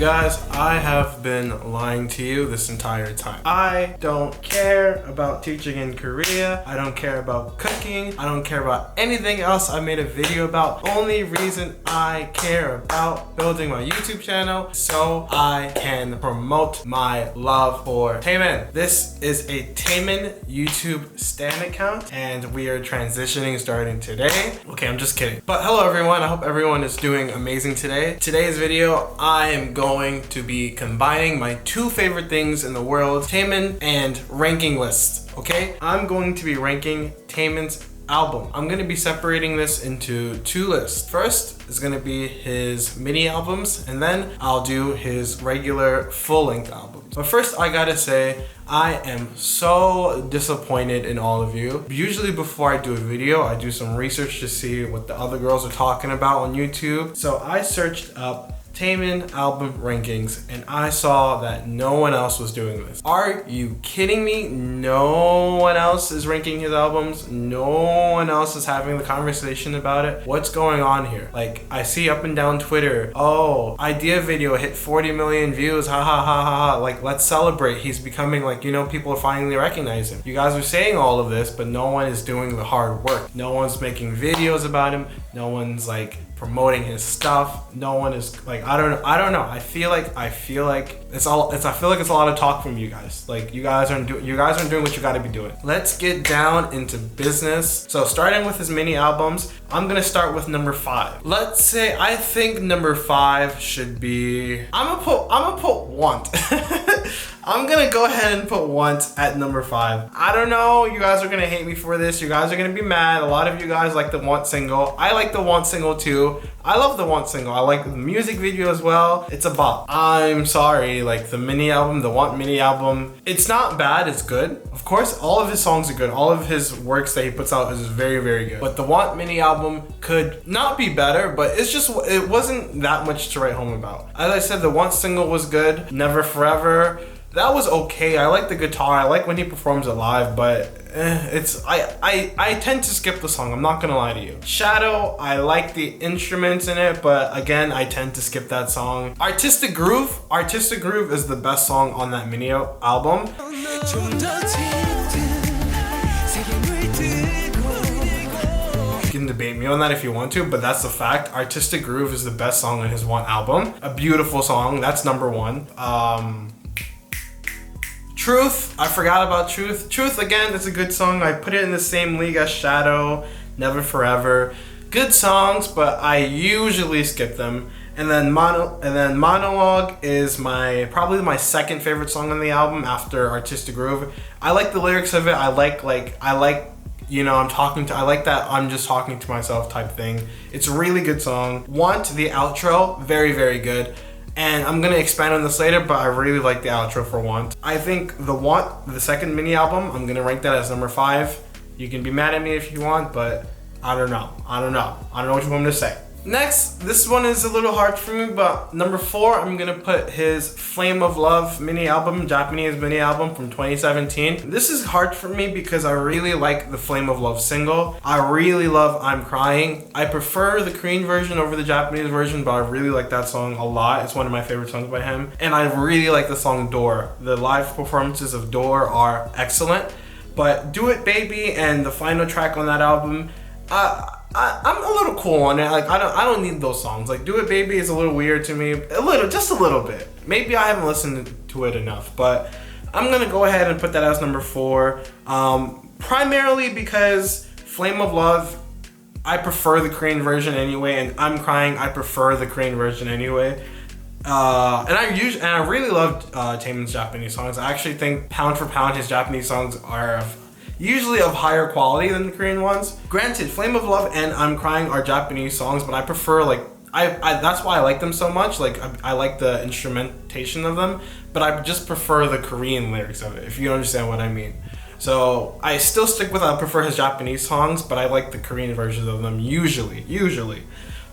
guys, I have been lying to you this entire time. I don't care about teaching in Korea. I don't care about cooking. I don't care about anything else I made a video about. Only reason I care about building my YouTube channel so I can promote my love for Taemin. This is a Taemin YouTube stan account and we are transitioning starting today. Okay, I'm just kidding. But hello everyone, I hope everyone is doing amazing today. Today's video, I am going to be combining my two favorite things in the world, Taemin and ranking lists, okay? I'm going to be ranking Taemin's album. I'm going to be separating this into two lists. First is going to be his mini albums, and then I'll do his regular full-length albums. But first, I gotta say, I am so disappointed in all of you. Usually before I do a video, I do some research to see what the other girls are talking about on YouTube. So I searched up Taemin album rankings and I saw that no one else was doing this. Are you kidding me? No one else is ranking his albums. No one else is having the conversation about it. What's going on here? Like, I see up and down Twitter, oh, idea video hit 40 million views, ha ha ha ha ha. Like, let's celebrate. He's becoming like, you know, people are finally recognizing him. You guys are saying all of this, but no one is doing the hard work. No one's making videos about him. No one's like promoting his stuff. No one is like, I don't know. I feel like it's a lot of talk from you guys. Like, you guys aren't doing what you got to be doing. Let's get down into business. So starting with his mini albums, I'm gonna start with number 5. Let's say I think number 5 should be, I'm gonna put Want. I'm gonna go ahead and put Want at number 5. I don't know, you guys are gonna hate me for this. You guys are gonna be mad. A lot of you guys like the Want single. I like the Want single too. I love the Want single. I like the music video as well. It's a bop. I'm sorry, like the mini album, the Want mini album, it's not bad, it's good. Of course, all of his songs are good. All of his works that he puts out is very, very good. But the Want mini album could not be better, but it wasn't that much to write home about. As I said, the Want single was good. Never Forever, that was okay. I like the guitar. I like when he performs it live, but I tend to skip the song. I'm not gonna lie to you. Shadow, I like the instruments in it, but again, I tend to skip that song. Artistic Groove is the best song on that mini album. You can debate me on that if you want to, but that's the fact. Artistic Groove is the best song on his Want album. A beautiful song. That's number 1. Truth, I forgot about Truth. Truth, again, it's a good song. I put it in the same league as Shadow, Never Forever. Good songs, but I usually skip them. And then Monologue is probably my second favorite song on the album after Artistic Groove. I like the lyrics of it. I like, you know, I like that I'm just talking to myself type thing. It's a really good song. Want, the outro, very, very good. And I'm gonna expand on this later, but I really like the outro for Want. I think the second mini album, I'm gonna rank that as number 5. You can be mad at me if you want, but I don't know what you want me to say. Next, this one is a little hard for me, but number 4, I'm gonna put his Flame of Love mini album, Japanese mini album from 2017. This is hard for me because I really like the Flame of Love single. I really love I'm Crying. I prefer the Korean version over the Japanese version, but I really like that song a lot. It's one of my favorite songs by him. And I really like the song Door. The live performances of Door are excellent, but Do It Baby and the final track on that album, I'm a little cool on it. Like, I don't need those songs. Like, Do It Baby is a little weird to me. Just a little bit. Maybe I haven't listened to it enough, but I'm gonna go ahead and put that as number 4. Primarily because Flame of Love, I prefer the Korean version anyway, and I'm Crying, I prefer the Korean version anyway. And I really love Taemin's Japanese songs. I actually think pound for pound his Japanese songs are usually of higher quality than the Korean ones. Granted, Flame of Love and I'm Crying are Japanese songs, but I prefer, like, that's why I like them so much. Like, I like the instrumentation of them, but I just prefer the Korean lyrics of it, if you understand what I mean. So I still stick with, I prefer his Japanese songs, but I like the Korean versions of them usually.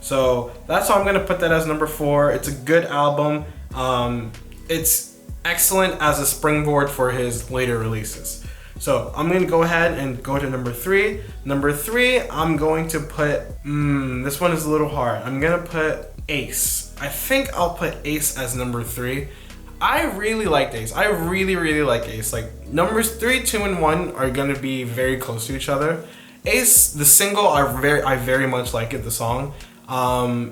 So that's why I'm gonna put that as number 4. It's a good album. It's excellent as a springboard for his later releases. So I'm gonna go ahead and go to number 3. Number 3, I'm going to put, this one is a little hard. I'm gonna put Ace. I think I'll put Ace as number 3. I really liked Ace. I really like Ace. Like numbers 3, 2, and 1 are gonna be very close to each other. Ace, the single, I very much like it, the song.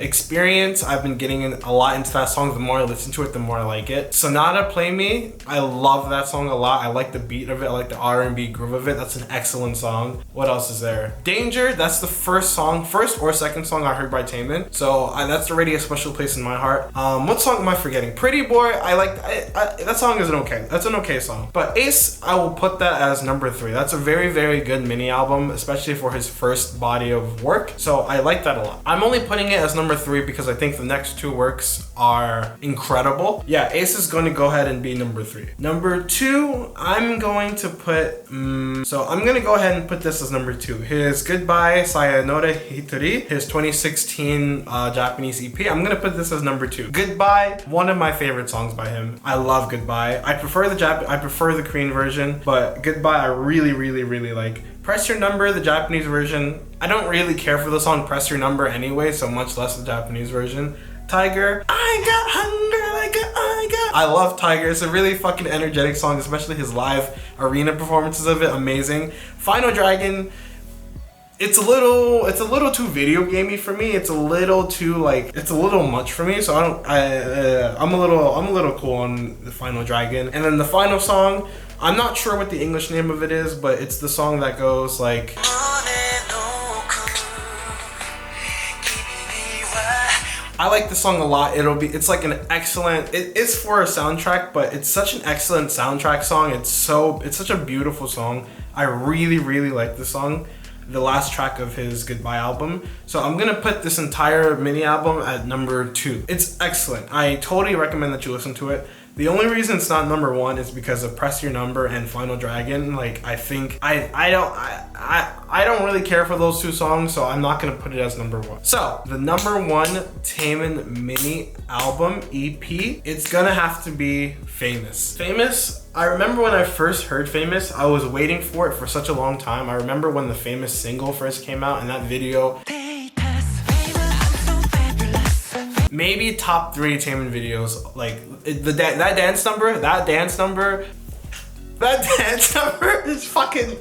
Experience, I've been getting a lot into that song. The more I listen to it, the more I like it. Sonata Play Me, I love that song a lot. I like the beat of it. I like the R&B groove of it. That's an excellent song. What else is there? Danger, that's the first or second song I heard by Taemin. So that's already a special place in my heart. What song am I forgetting? Pretty Boy, that song is that's an okay song. But Ace, I will put that as number 3. That's a very good mini album, especially for his first body of work. So I like that a lot. I'm only putting it as number 3 because I think the next 2 works are incredible. Yeah, Ace is going to go ahead and be number 3. Number 2, I'm going to put, so I'm going to go ahead and put this as number 2. His Goodbye Sayonara Hitori, his 2016 Japanese EP. I'm going to put this as number 2. Goodbye, one of my favorite songs by him. I love Goodbye. I prefer the Korean version, but Goodbye I really like. Press Your Number, the Japanese version, I don't really care for the song Press Your Number anyway, so much less the Japanese version. Tiger, I got hunger like I got. I love Tiger. It's a really fucking energetic song, especially his live arena performances of it, amazing. Final Dragon, it's a little too video gamey for me. It's a little much for me. So I'm a little cool on the Final Dragon. And then the final song, I'm not sure what the English name of it is, but it's the song that goes like, I like the song a lot. It's like an excellent, it is for a soundtrack, but it's such an excellent soundtrack song. It's such a beautiful song. I really like the song, the last track of his Goodbye album. So I'm gonna put this entire mini album at number 2. It's excellent. I totally recommend that you listen to it. The only reason it's not number 1 is because of Press Your Number and Final Dragon. Like, I think I don't really care for those 2 songs, so I'm not gonna put it as number 1. So the number 1 Taemin mini album EP, it's gonna have to be Famous. Famous, I remember when I first heard Famous, I was waiting for it for such a long time. I remember when the Famous single first came out and that video, maybe top 3 Taemin videos. Like that dance number is fucking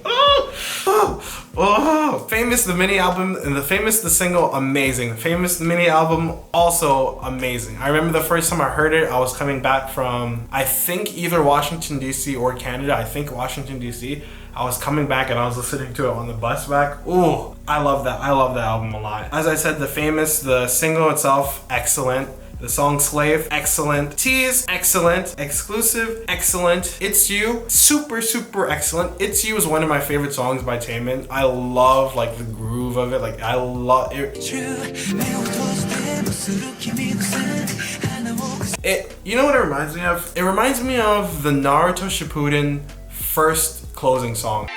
Famous the mini album and the Famous the single, amazing. Famous the mini album, also amazing. I remember the first time I heard it, I was coming back from, I think either Washington DC or Canada. I think Washington DC. I was coming back and I was listening to it on the bus back. Ooh, I love that. I love that album a lot. As I said, the Famous, the single itself, excellent. The song Slave, excellent. Tease, excellent. Exclusive, excellent. It's You, super excellent. It's You is one of my favorite songs by Taemin. I love like the groove of it. Like I love it. You know what it reminds me of? It reminds me of the Naruto Shippuden first closing song.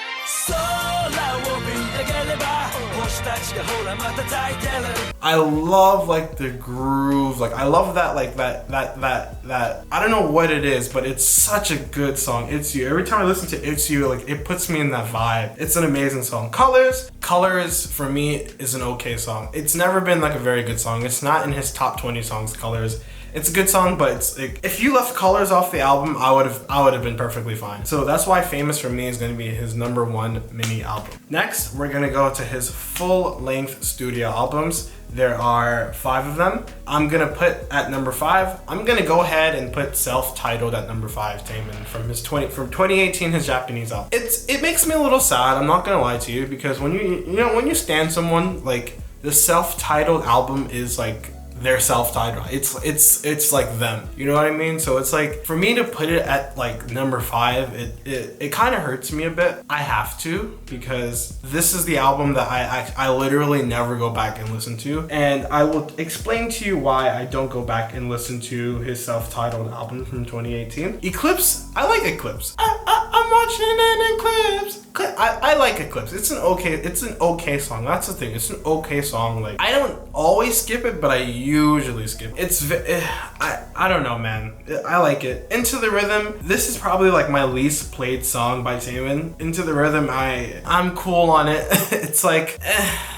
I love like the groove, like I love that, like that I don't know what it is, but it's such a good song. It's You. Every time I listen to It's You, like it puts me in that vibe. It's an amazing song. Colors for me is an okay song. It's never been like a very good song. It's not in his top 20 songs, Colors. It's a good song, but it's like, if you left Colors off the album, I would have been perfectly fine. So that's why Famous for me is going to be his number 1 mini album. Next, we're going to go to his full-length studio albums. There are 5 of them. I'm going to put at number 5, I'm going to go ahead and put Self-Titled at number 5, Taemin, from 2018, his Japanese album. It makes me a little sad, I'm not going to lie to you, because when you stan someone, like the Self-Titled album is like their self-titled. It's like them. You know what I mean? So it's like, for me to put it at like number 5, it kind of hurts me a bit. I have to, because this is the album that I literally never go back and listen to. And I will explain to you why I don't go back and listen to his self-titled album from 2018. Eclipse, I like Eclipse. I'm watching an eclipse. I like Eclipse. It's an okay song. That's the thing. It's an okay song. Like, I don't always skip it, but I usually skip it. I don't know, man. I like it. Into the Rhythm. This is probably like my least played song by Taemin. Into the Rhythm, I'm cool on it. It's like,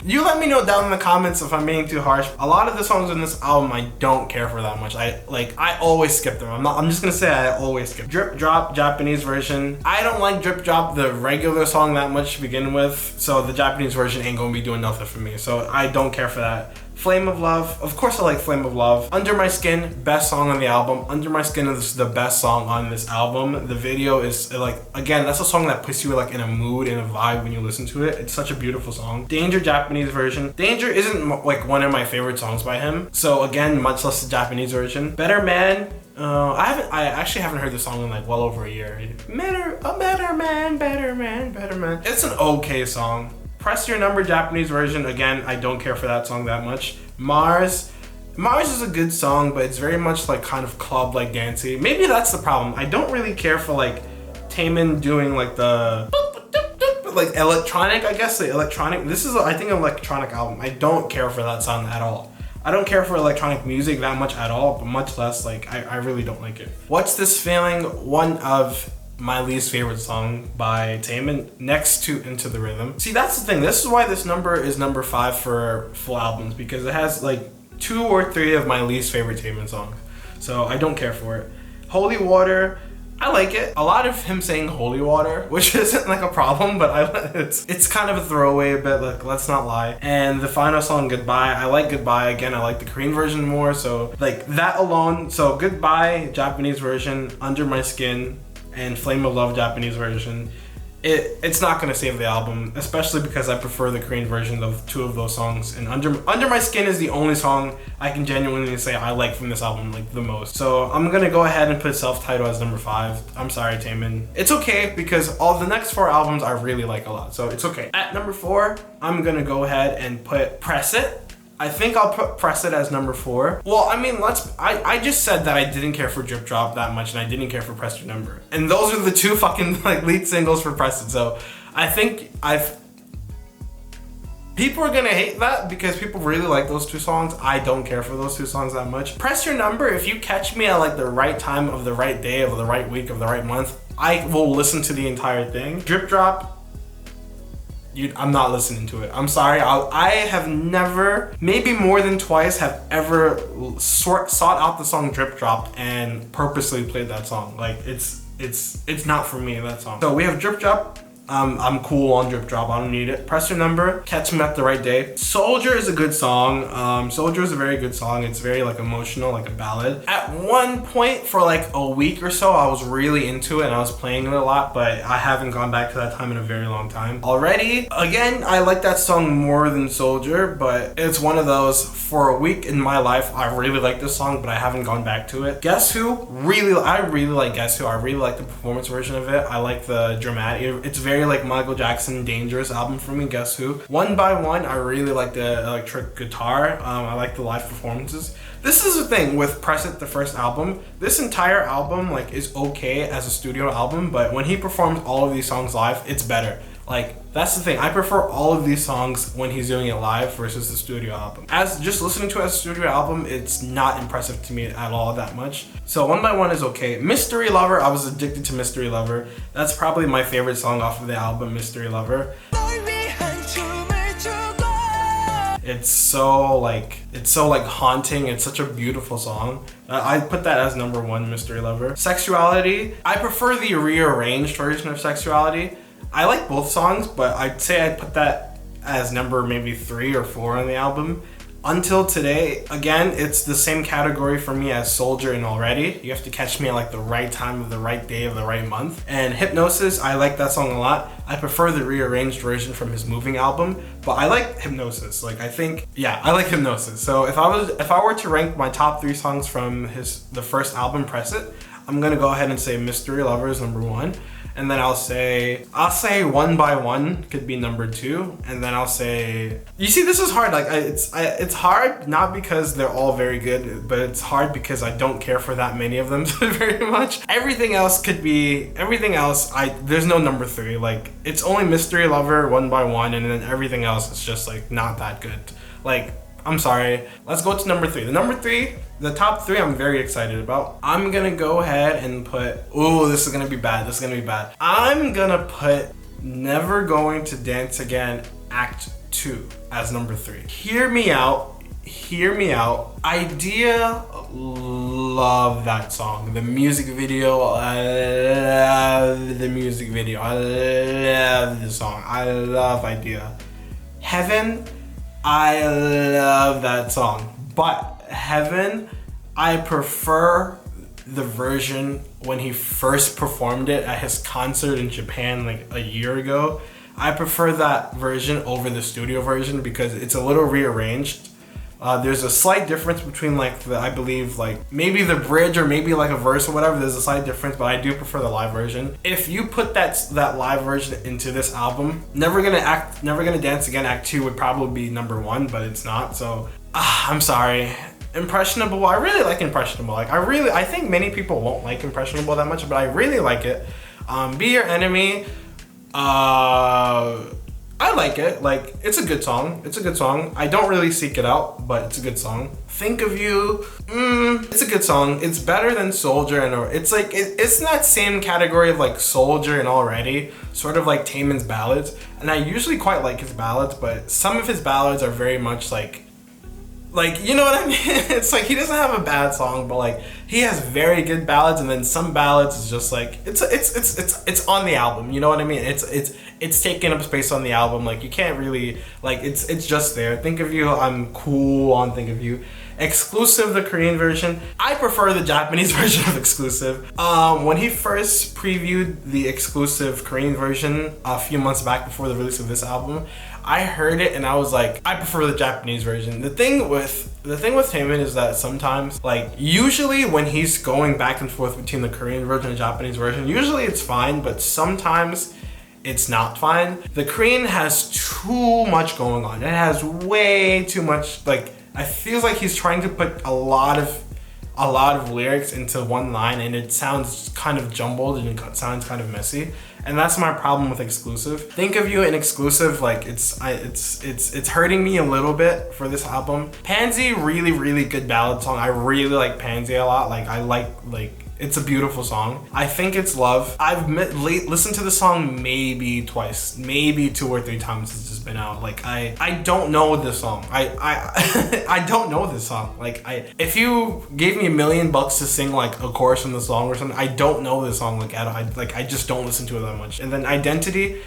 you let me know down in the comments if I'm being too harsh. A lot of the songs in this album I don't care for that much. I always skip them. I'm just gonna say I always skip. Drip Drop, Japanese version. I don't like Drip Drop, the regular song, that much to begin with, so the Japanese version ain't gonna be doing nothing for me, so I don't care for that. Flame of Love, of course I like Flame of Love. Under My Skin, best song on the album. Under My Skin is the best song on this album. The video is like, again, that's a song that puts you like in a mood, in a vibe when you listen to it. It's such a beautiful song. Danger, Japanese version. Danger isn't like one of my favorite songs by him, so again, much less the Japanese version. Better Man, I actually haven't heard this song in like well over a year. Better man. It's an okay song. Press Your Number, Japanese version. Again, I don't care for that song that much. Mars is a good song, but it's very much like kind of club like dancey. Maybe that's the problem. I don't really care for like Taemin doing like the like electronic, I guess, the electronic. This is, I think, an electronic album. I don't care for that song at all. I don't care for electronic music that much at all, but much less, like, I really don't like it. What's This Feeling? One of my least favorite song by Taemin, next to Into the Rhythm. See, that's the thing. This is why this number is number 5 for full albums, because it has like 2 or 3 of my least favorite Taemin songs. So I don't care for it. Holy Water, I like it. A lot of him saying holy water, which isn't like a problem, but it's kind of a throwaway, but like, let's not lie. And the final song, Goodbye, I like Goodbye. Again, I like the Korean version more, so like that alone. So Goodbye, Japanese version, Under My Skin, and Flame of Love, Japanese version. It's not gonna save the album, especially because I prefer the Korean version of 2 of those songs. And Under My Skin is the only song I can genuinely say I like from this album like the most. So I'm gonna go ahead and put Self-Titled as number 5. I'm sorry, Taemin. It's okay because all the next 4 albums I really like a lot, so it's okay. At number 4, I'm gonna go ahead and put Press It. I think I'll Press It as number 4. Well, I mean, I just said that I didn't care for Drip Drop that much, and I didn't care for Press Your Number. And those are the 2 fucking like lead singles for Press It. So I think people are gonna hate that because people really like those 2 songs. I don't care for those 2 songs that much. Press Your Number, if you catch me at like the right time of the right day of the right week of the right month, I will listen to the entire thing. Drip Drop, I'm not listening to it. I'm sorry. I have never, maybe more than twice, have ever sought out the song Drip Drop and purposely played that song. Like, it's not for me, that song. So we have Drip Drop. I'm cool on Drip Drop. I don't need it. Press Your Number, Catch Me at the Right Day. Soldier is a good song. Soldier is a very good song. It's very like emotional, like a ballad. At one point for like a week or so, I was really into it and I was playing it a lot, but I haven't gone back to that time in a very long time. Already, again, I like that song more than Soldier, but it's one of those, for a week in my life, I really like this song, but I haven't gone back to it. Guess Who? I really like Guess Who. I really like the performance version of it. I like the dramatic, it's very like Michael Jackson Dangerous album for me. Guess Who? One by One, I really like the electric guitar. I like the live performances. This is the thing with Press It, the first album. This entire album like is okay as a studio album, but when he performs all of these songs live, it's better. Like, that's the thing. I prefer all of these songs when he's doing it live versus the studio album. As just listening to it as a studio album, it's not impressive to me at all that much. So One by One is okay. Mystery Lover, I was addicted to Mystery Lover. That's probably my favorite song off of the album, Mystery Lover. It's so like haunting. It's such a beautiful song. I put that as number 1, Mystery Lover. Sexuality, I prefer the rearranged version of Sexuality. I like both songs, but I'd say I'd put that as number maybe 3 or 4 on the album. Until Today, again, it's the same category for me as Soldier and Already. You have to catch me at like the right time of the right day of the right month. And Hypnosis, I like that song a lot. I prefer the rearranged version from his Moving album, but I like Hypnosis. Like, I like Hypnosis. So if I were to rank my top 3 songs from the first album, Press It, I'm gonna go ahead and say Mystery Lover is number 1. and then I'll say One by One could be number 2, and then I'll say, you see, this is hard. Like it's hard not because they're all very good, but it's hard because I don't care for that many of them very much. Everything else, there's no number 3. Like it's only Mystery Lover, One by One, and then everything else is just like not that good. Like, I'm sorry. Let's go to number 3. The top 3 I'm very excited about. I'm gonna go ahead and put, ooh, this is gonna be bad. I'm gonna put Never Going to Dance Again Act 2 as number 3. Hear me out. Idea, love that song. The music video, I love the music video. I love the song. I love Idea. Heaven, I love that song. But Heaven, I prefer the version when he first performed it at his concert in Japan like a year ago. I prefer that version over the studio version because it's a little rearranged. There's a slight difference between like I believe like maybe the bridge or maybe like a verse or whatever. There's a slight difference, but I do prefer the live version. If you put that live version into this album, Never Gonna Dance Again Act 2 would probably be number 1, but it's not. So I'm sorry. Impressionable, I really like Impressionable. Like I think many people won't like Impressionable that much, but I really like it. Be Your Enemy, I like it. Like it's a good song. I don't really seek it out, but it's a good song. Think of You, it's a good song. It's better than Soldier, and it's like it's in that same category of like Soldier and Already, sort of like Taemin's ballads. And I usually quite like his ballads, but some of his ballads are very much like you know what I mean? It's like he doesn't have a bad song, but like he has very good ballads, and then some ballads is just like it's on the album. You know what I mean? It's taking up space on the album. Like you can't really like it's just there. Think of You, I'm cool on Think of You. Exclusive, the Korean version. I prefer the Japanese version of Exclusive. When he first previewed the Exclusive Korean version a few months back before the release of this album, I heard it and I was like, I prefer the Japanese version. The thing with Taemin is that sometimes, like usually when he's going back and forth between the Korean version and Japanese version, usually it's fine, but sometimes it's not fine. The Korean has too much going on. It has way too much, like I feel like he's trying to put a lot of lyrics into one line, and it sounds kind of jumbled and it sounds kind of messy. And that's my problem with Exclusive. Think of You and Exclusive, like it's hurting me a little bit for this album. Pansy, really good ballad song. I really like Pansy a lot. Like I like it's a beautiful song. I think it's love. I've listened to the song maybe twice, maybe 2 or 3 times since it's been out. Like I don't know this song. I don't know this song. Like if you gave me $1 million to sing like a chorus from the song or something, I don't know this song like at all. I just don't listen to it that much. And then Identity,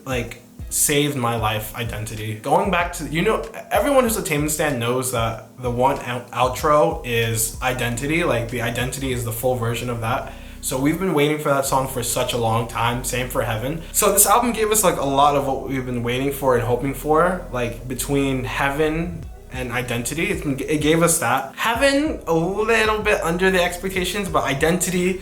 like saved my life. Identity. Going back to, you know, everyone who's a Taemin stan knows that the one outro is Identity. Like the Identity is the full version of that. So we've been waiting for that song for such a long time. Same for Heaven. So this album gave us like a lot of what we've been waiting for and hoping for, like between Heaven and Identity. It gave us that. Heaven a little bit under the expectations, but Identity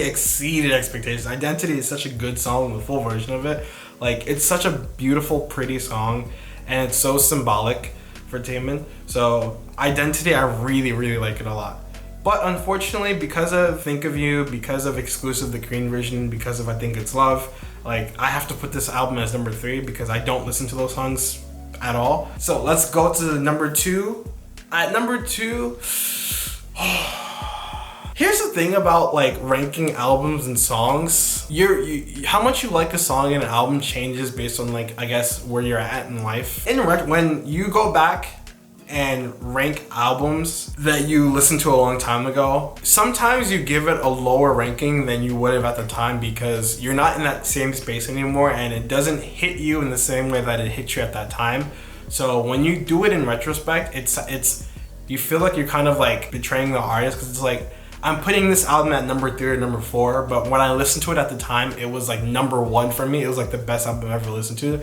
exceeded expectations. Identity is such a good song, the full version of it. Like it's such a beautiful, pretty song, and it's so symbolic for Taemin. So Identity, I really like it a lot. But unfortunately, because of Think of You, because of Exclusive, the Korean version, because of I Think It's Love, like I have to put this album as number 3 because I don't listen to those songs at all. So let's go to number 2. At number 2, here's the thing about like ranking albums and songs. How much you like a song in an album changes based on like, I guess, where you're at in life. When you go back and rank albums that you listened to a long time ago, sometimes you give it a lower ranking than you would have at the time because you're not in that same space anymore and it doesn't hit you in the same way that it hit you at that time. So when you do it in retrospect, you feel like you're kind of like betraying the artist because it's like, I'm putting this album at number 3 or number 4, but when I listened to it at the time, it was like number 1 for me. It was like the best album I've ever listened to.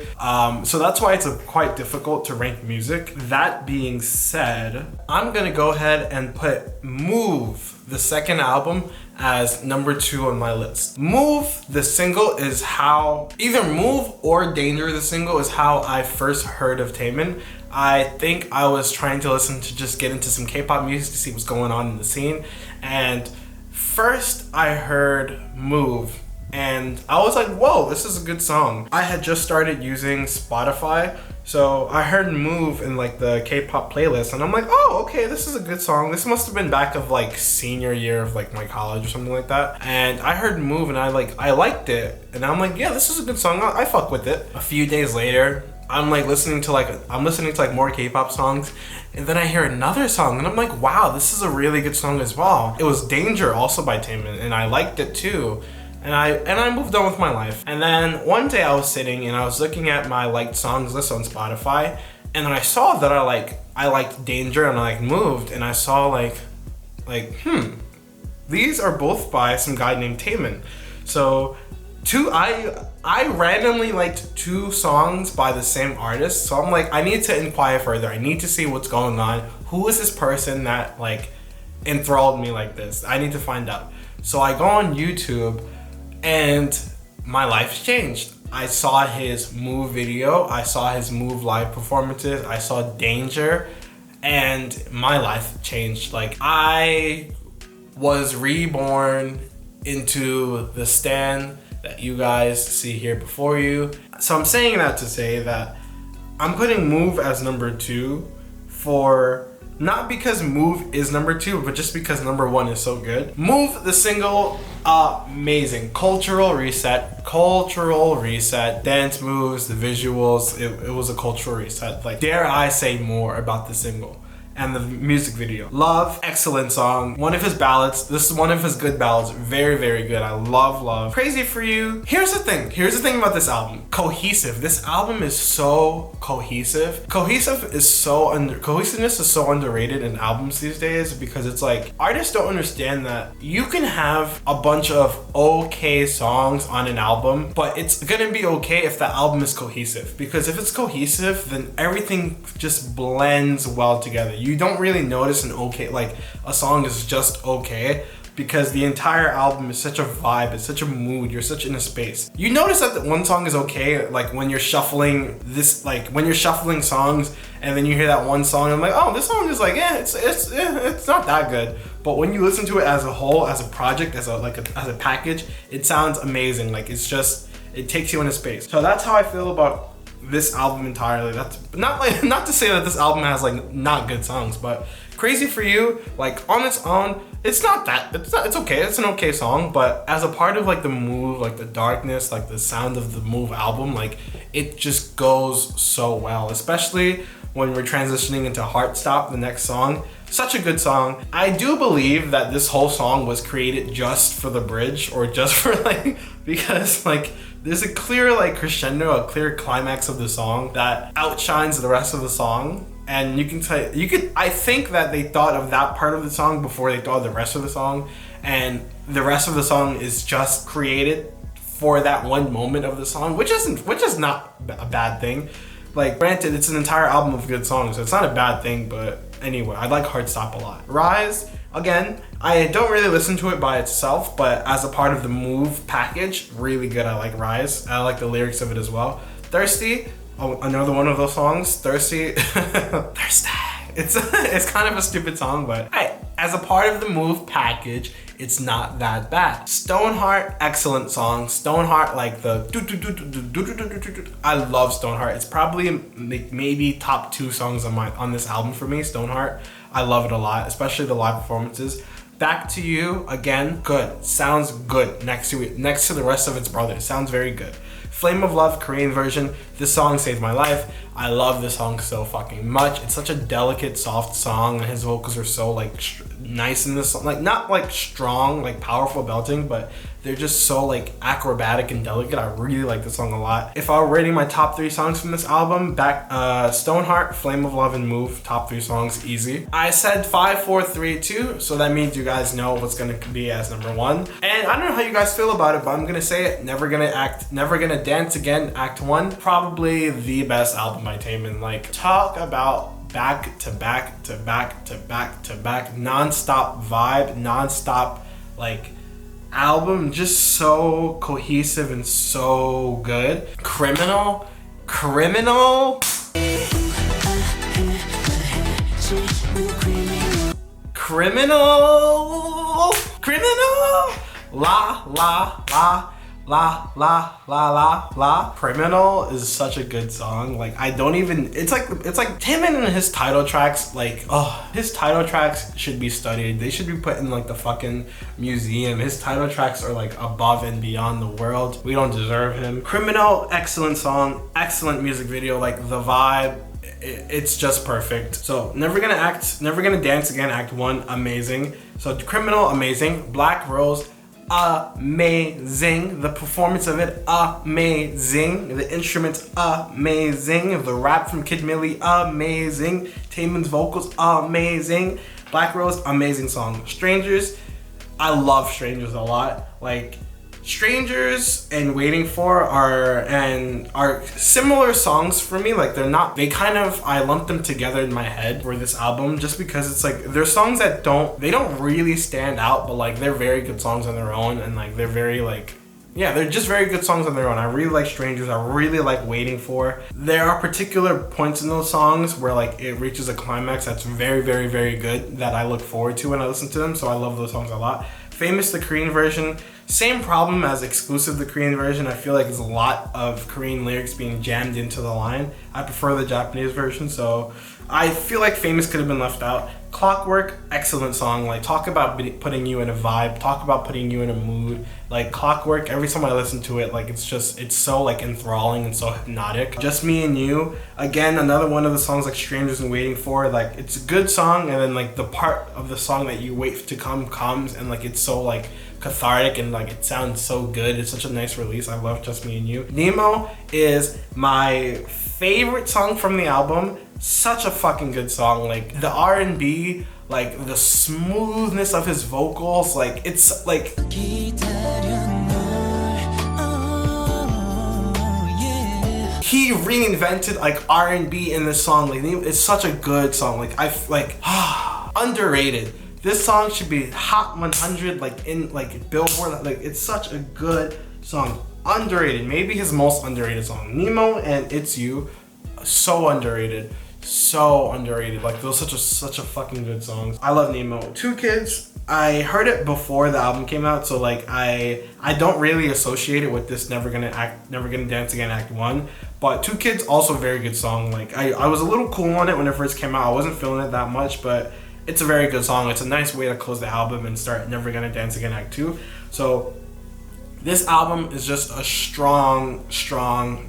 So that's why it's quite difficult to rank music. That being said, I'm gonna go ahead and put Move, the second album, as number 2 on my list. Move, the single, is how, either Move or Danger, the single, is how I first heard of Taemin. I think I was trying to listen to just get into some K-pop music to see what's going on in the scene. And first I heard Move and I was like, whoa, this is a good song. I had just started using Spotify, so I heard Move in like the K-pop playlist and I'm like, oh, okay, this is a good song. This must have been back of like senior year of like my college or something like that. And I heard Move and I liked it. And I'm like, yeah, this is a good song. I fuck with it. A few days later, I'm listening to like more K-pop songs, and then I hear another song and I'm like, wow, this is a really good song as well. It was Danger, also by Taemin, and I liked it too. And I moved on with my life. And then one day I was sitting and I was looking at my liked songs list on Spotify, and then I saw that I liked Danger and I liked Moved, and I saw these are both by some guy named Taemin. So I randomly liked 2 songs by the same artist, so I'm like, I need to inquire further. I need to see what's going on. Who is this person that like enthralled me like this? I need to find out. So I go on YouTube and my life's changed. I saw his Move video, I saw his Move live performances, I saw Danger, and my life changed. Like, I was reborn into the stan that you guys see here before you. So I'm saying that to say that I'm putting Move as number 2 for, not because Move is number 2, but just because number 1 is so good. Move, the single, amazing. Cultural reset, dance moves, the visuals, it was a cultural reset. Like, dare I say more about the single and the music video. Love, excellent song. One of his ballads, this is one of his good ballads, very, very good. I love. Crazy for You. Here's the thing about this album. Cohesive. This album is so cohesive. Cohesiveness is so underrated in albums these days, because it's like, artists don't understand that you can have a bunch of okay songs on an album, but it's gonna be okay if the album is cohesive, because if it's cohesive, then everything just blends well together. You don't really notice a song is just okay, because the entire album is such a vibe, it's such a mood, you're such in a space. You notice that one song is okay, like when you're shuffling songs, and then you hear that one song, and I'm like, oh, this song is like, it's not that good. But when you listen to it as a whole, as a project, as a package, it sounds amazing. Like, it takes you in a space. So that's how I feel about this album entirely. That's not to say that this album has like not good songs, but Crazy for You, like on its own, it's okay. It's an okay song, but as a part of like the Move, like the darkness, like the sound of the Move album, like it just goes so well, especially when we're transitioning into Heart Stop, the next song. Such a good song. I do believe that this whole song was created just for the bridge, or just for because there's a clear crescendo, a clear climax of the song that outshines the rest of the song. And I think that they thought of that part of the song before they thought of the rest of the song. And the rest of the song is just created for that one moment of the song, which is not a bad thing. Like, granted, it's an entire album of good songs, so it's not a bad thing, but anyway, I like Heart Stop a lot. Rise, again, I don't really listen to it by itself, but as a part of the Move package, really good. I like Rise. I like the lyrics of it as well. Thirsty, another one of those songs. Thirsty. Thirsty. It's kind of a stupid song, but hey, as a part of the Move package, it's not that bad. Stoneheart, excellent song. Stoneheart, like the I love Stoneheart. It's probably maybe top 2 songs on this album for me. Stoneheart, I love it a lot, especially the live performances. Back to You, again, good. Sounds good next to the rest of its brothers. Sounds very good. Flame of Love, Korean version. This song saved my life. I love this song so fucking much. It's such a delicate, soft song, and his vocals are so nice in this song. Not strong, powerful belting, but they're just so acrobatic and delicate. I really like this song a lot. If I were rating my top 3 songs from this album, Stoneheart, Flame of Love, and Move, top 3 songs, easy. I said 5, 4, 3, 2, so that means you guys know what's gonna be as number 1. And I don't know how you guys feel about it, but I'm gonna say it. Never Gonna Dance Again, Act 1. Probably the best album by Taemin. Talk about back to back to back to back to back, non-stop vibe, non-stop album, just so cohesive and so good. Criminal. Criminal. Criminal. Criminal. La la la. La la la la la. Criminal is such a good song. Like, I don't even, it's like Taemin and his title tracks, like, oh, his title tracks should be studied. They should be put in like the fucking museum. His title tracks are like above and beyond the world. We don't deserve him. Criminal, excellent song, excellent music video. Like, the vibe, it's just perfect. So Never Gonna Dance Again, Act 1, amazing. So Criminal, amazing. Black Rose, amazing. The performance of it, amazing. The instruments, amazing. The rap from Kid Millie, amazing. Taemin's vocals, amazing. Black Rose, amazing song. Strangers, I love Strangers a lot. Like, Strangers and Waiting For are similar songs for me. Like, I lump them together in my head for this album, just because it's like, they're songs that don't really stand out, but like, they're very good songs on their own, and like, they're very like, yeah, they're just very good songs on their own. I really like Strangers. I really like Waiting For. There are particular points in those songs where like it reaches a climax that's very, very, very good that I look forward to when I listen to them. So I love those songs a lot. Famous, the Korean version, same problem as Exclusive, the Korean version. I feel like there's a lot of Korean lyrics being jammed into the line. I prefer the Japanese version, so I feel like Famous could have been left out. Clockwork, excellent song. Like, talk about putting you in a vibe, talk about putting you in a mood. Like, Clockwork, every time I listen to it, like, it's so like enthralling and so hypnotic. Just Me and You, again, another one of the songs like Strangers and Waiting For. Like, it's a good song, and then like the part of the song that you wait to come comes, and like it's so like cathartic, and like it sounds so good. It's such a nice release. I love Just Me and You. Nemo is my favorite song from the album. Such a fucking good song. Like, the R&B, like the smoothness of his vocals, like it's like he reinvented like R&B in this song. Like, it's such a good song. Like, underrated. This song should be Hot 100, like in like Billboard. Like, it's such a good song. Underrated. Maybe his most underrated song. Nemo and It's You, so underrated. So underrated. Like, those such a fucking good songs. I love Nemo. Two Kids, I heard it before the album came out, so like I don't really associate it with this Never Gonna Dance Again Act 1. But Two Kids, also a very good song. Like, I was a little cool on it when it first came out. I wasn't feeling it that much, but it's a very good song. It's a nice way to close the album and start Never Gonna Dance Again Act 2. So this album is just a strong,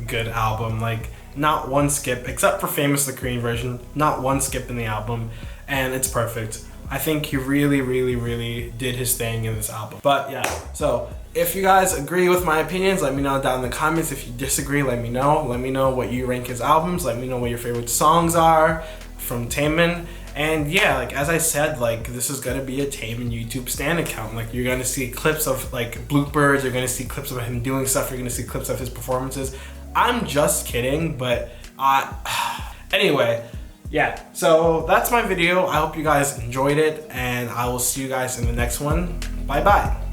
good album. Like, not one skip, except for Famous, the Korean version. Not one skip in the album, and it's perfect. I think he really did his thing in this album. But yeah, so if you guys agree with my opinions, let me know down in the comments. If you disagree, let me know. Let me know what you rank his albums. Let me know what your favorite songs are from Taemin. And yeah, like, as I said, like, this is gonna be a Taemin YouTube stan account. Like, you're gonna see clips of like bloopers, you're gonna see clips of him doing stuff, you're gonna see clips of his performances. I'm just kidding, but anyway, yeah, so that's my video. I hope you guys enjoyed it, and I will see you guys in the next one. Bye bye.